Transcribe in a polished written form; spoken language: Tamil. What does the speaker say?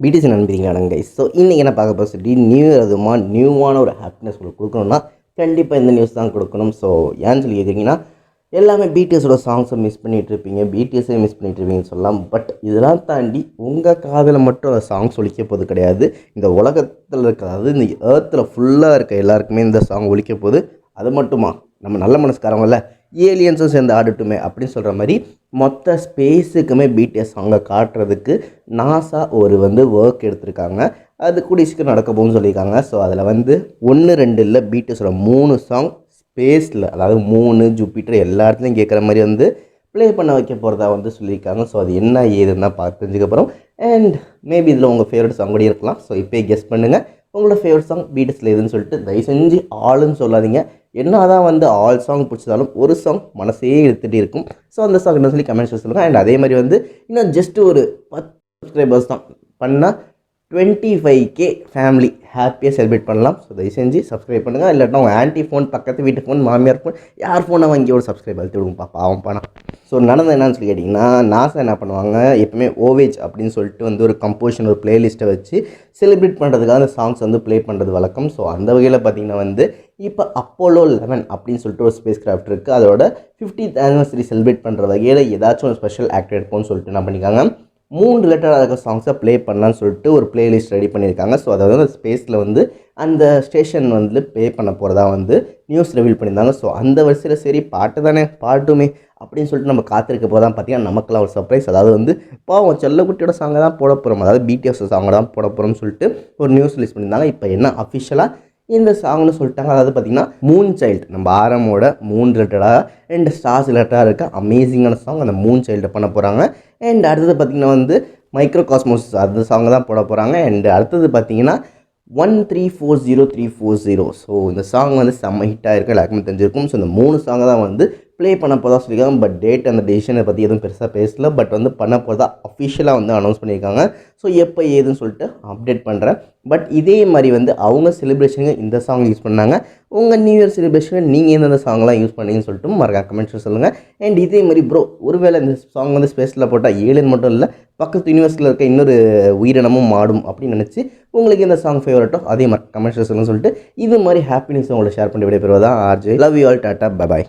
BDC நண்பீங்களாங்க guys. ஸோ இன்றைக்கி என்ன பார்க்க போகிறது சொல்லி நியூ இயர் அதுமா நியூவான ஒரு ஹாப்பினஸ் உங்களுக்கு கொடுக்கணும்னா கண்டிப்பாக இந்த நியூஸ் தான் கொடுக்கணும். ஸோ ஏன்னு சொல்லி கேட்குறீங்கன்னா எல்லாமே பிடிஎஸோட சாங்ஸை மிஸ் பண்ணிகிட்டு இருப்பீங்க, பிடிஎஸே மிஸ் பண்ணிகிட்டு இருப்பீங்கன்னு சொல்லலாம். பட் இதெல்லாம் தாண்டி உங்கள் காதில் மட்டும் அந்த சாங்ஸ் ஒலிக்க போது கிடையாது. இந்த உலகத்தில் இருக்க, அதாவது இந்த ஏர்த்தில் ஃபுல்லாக இருக்க எல்லாருக்குமே இந்த சாங் ஒலிக்க போது. அது மட்டுமா, நம்ம நல்ல மனசுக்காரங்கள ஏலியன்ஸும் சேர்ந்து ஆடட்டுமே அப்படின்னு சொல்கிற மாதிரி மொத்த ஸ்பேஸுக்குமே பிடிஎஸ் சாங்கை காட்டுறதுக்கு நாசா ஒரு ஒர்க் எடுத்திருக்காங்க. அது கூடிய சீக்கிரம் நடக்க போகும்னு சொல்லியிருக்காங்க. ஸோ அதில் 1-2 இல்லை, பிடிஎஸோட 3 சாங் ஸ்பேஸில், அதாவது 3 ஜூபிட்டர் எல்லா இடத்துலையும் கேட்குற மாதிரி ப்ளே பண்ண வைக்க போகிறதா சொல்லியிருக்காங்க. ஸோ அது என்ன ஏதுன்னு தான் பார்த்து தெரிஞ்சுக்கப்புறம். அண்ட் மேபி இதில் உங்கள் ஃபேவரட் சாங் கூட இருக்கலாம். ஸோ இப்போயே கெஸ் பண்ணுங்கள் உங்களோட ஃபேவரட் சாங் பிடிஎஸில் எதுன்னு சொல்லிட்டு. தயவு செஞ்சு ஆளுன்னு சொல்லாதீங்க. என்ன தான் ஆல் சாங் பிடிச்சதாலும் ஒரு சாங் மனசே எடுத்துகிட்டு இருக்கும். ஸோ அந்த சாங் என்ன சொல்லி கமெண்ட்ஸ் சொல்லுங்கள். அண்ட் அதே மாதிரி இன்னும் ஜஸ்ட் ஒரு 10 சப்ஸ்கிரைபர்ஸ் தான் பண்ணால் 25K ஃபேமிலி ஹாப்பியாக செலிப்ரேட் பண்ணலாம். ஸோ தயவு செஞ்சு சப்ஸ்கிரைப் பண்ணுங்கள். இல்லாட்டா உங்கள் ஆன்ட்டி ஃபோன், பக்கத்து வீட்டு ஃபோன், மாமியார் ஃபோன், யார் ஃபோனை வாங்கி ஒரு சப்ஸ்கிரைப் அழுத்தி விடுங்கப்பா, பாவம் பணம். ஸோ நடந்தது என்னன்னு சொல்லி கேட்டிங்கன்னா, நாசா என்ன பண்ணுவாங்க, எப்பவுமே ஓவேஜ் அப்படின்னு சொல்லிட்டு ஒரு கம்போஷன், ஒரு பிளேலிஸ்ட்டை வச்சு செலிப்ரேட் பண்ணுறதுக்காக அந்த சாங்ஸ் ப்ளே பண்ணுறது வழக்கம். ஸோ அந்த வகையில் பார்த்திங்கன்னா இப்போ அப்போலோ 11 அப்படின்னு சொல்லிட்டு ஒரு ஸ்பேஸ் கிராஃப்ட் இருக்குது. அதோட 50th ஆனிவர்சரி செலிப்ரேட் பண்ணுற வகையில் ஏதாச்சும் ஒரு ஸ்பெஷல் ஆக்ட் எடுப்போம்னு சொல்லிட்டு என்ன பண்ணிக்காங்க, 3 ரிலேட்டடாக இருக்க சாங்ஸை ப்ளே பண்ணலான்னு சொல்லிட்டு ஒரு பிளேலிஸ்ட் ரெடி பண்ணியிருக்காங்க. ஸோ அதாவது அந்த ஸ்பேஸில் அந்த ஸ்டேஷன் ப்ளே பண்ண போகிறதா நியூஸ் ரிவீல் பண்ணியிருந்தாங்க. ஸோ அந்த வரிசையில் சரி பாட்டு தானே பாட்டுமே அப்படின்னு சொல்லிட்டு நம்ம காத்திருக்க போதான் பார்த்தீங்கன்னா நமக்குலாம் ஒரு சர்ப்ரைஸ். அதாவது பாவம் செல்லக்குட்டியோட சாங்கை தான் போட போகிறோம், அதாவது பிடிஎஸ் சாங்கை தான் போட போகிறோம்னு சொல்லிட்டு ஒரு நியூஸ் ரிலீஸ் பண்ணியிருந்தாங்க. இப்போ என்ன அஃபிஷியலாக இந்த சாங்னு சொல்லிட்டாங்க. அதாவது பார்த்திங்கன்னா மூன் சைல்டு, நம்ம ஆரமோட 3 ரிலேட்டடாக 2 ஸ்டார்ஸ் ரிலேட்டடாக இருக்க அமேசிங்கான சாங் அந்த மூன் சைல்டை பண்ண போகிறாங்க. அண்ட் அடுத்தது பார்த்திங்கன்னா மைக்ரோ காஸ்மோஸ் அந்த சாங்கை தான் போட போகிறாங்க. அண்ட் அடுத்தது பார்த்திங்கன்னா 1340340. ஸோ இந்த சாங் செம்ம ஹிட்டாக இருக்குது, எல்லாருக்குமே தெரிஞ்சிருக்கும். ஸோ இந்த 3 சாங்கை தான் ப்ளே பண்ண போகிறதா சொல்லியிருக்காங்க. பட் டேட் அந்த டெசிஷனை பற்றி எதுவும் பெருசாக பேசல. பட் பண்ண போகிறதா அஃபிஷியலாக அனௌன்ஸ் பண்ணியிருக்காங்க. ஸோ எப்போ ஏதுன்னு சொல்லிட்டு அப்டேட் பண்ணுறேன். பட் இதே மாதிரி அவங்க செலிப்ரேஷனுக்கு இந்த சாங் யூஸ் பண்ணாங்க. உங்கள் நியூ இயர் செலிப்ரேஷனுக்கு நீங்கள் எந்தெந்த சாங்லாம் யூஸ் பண்ணீங்கன்னு சொல்லிட்டு மறக்காம கமெண்ட்ஸில் சொல்லுங்கள். அண்ட் இதே மாதிரி ப்ரோ, ஒருவேளை இந்த சாங் ஸ்பேஸில் போட்டால் ஏலியன் மட்டும் இல்லை, பக்கத்து யூனிவர்ஸில் இருக்க இன்னொரு உயிரினமும் மாடும் அப்படின்னு நினச்சி உங்களுக்கு இந்த சாங் ஃபேவரட்டோ அதே மாதிரி கமெண்ட்ஸில் சொல்லுங்கன்னு சொல்லிட்டு இது மாதிரி ஹாப்பினஸ் உங்களை ஷேர் பண்ணி விடைபெறுவதா RJ. Love you all, tata, bye bye.